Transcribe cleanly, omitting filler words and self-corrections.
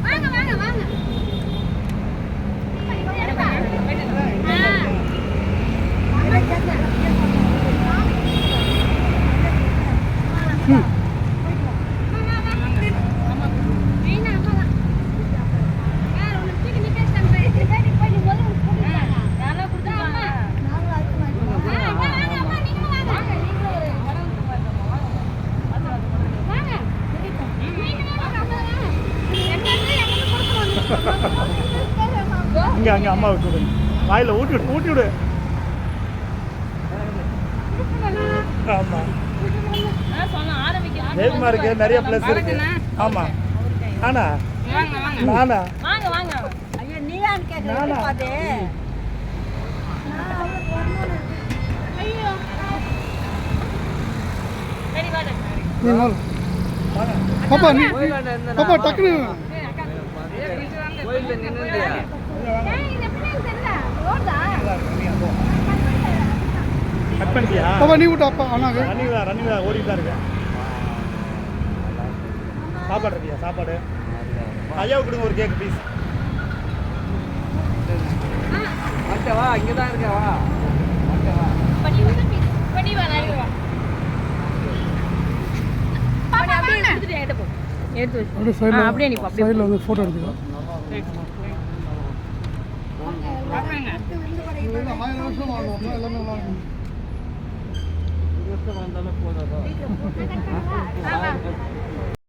வாங்க வாங்க வாங்க. இங்கே அங்கே அம்மா விட்டு விடு, வாயில் ஊட்டி விடு, ஊட்டி விடு. ஆமாம், தைரியமாக இருக்கு, நிறைய ப்ளஸ் இருக்கு. ஆமாம், நானா நானா நானா பாப்பா பாப்பா டக்குனு கட் பண்ணிட்டியா? பாப்பா நீ விட்டு அப்பா அண்ணாங்க ரன்னிங் ஓடிட்டு தான் இருக்கேன். சாப்பாடு இருக்கியா? சாப்பாடு ஐயாவுக்கு கொடுங்க ஒரு கேக் ப்ளீஸ். வா, இங்கே தான் இருக்கா, வா. அப்படியே நீ சைடில் வந்து ஃபோட்டோ எடுத்துக்கலாம். 1000 வருஷம் வாங்கணும், எல்லாமே நல்லா இருக்கும். 20 வருஷம் வந்தாலும் போதாதோ.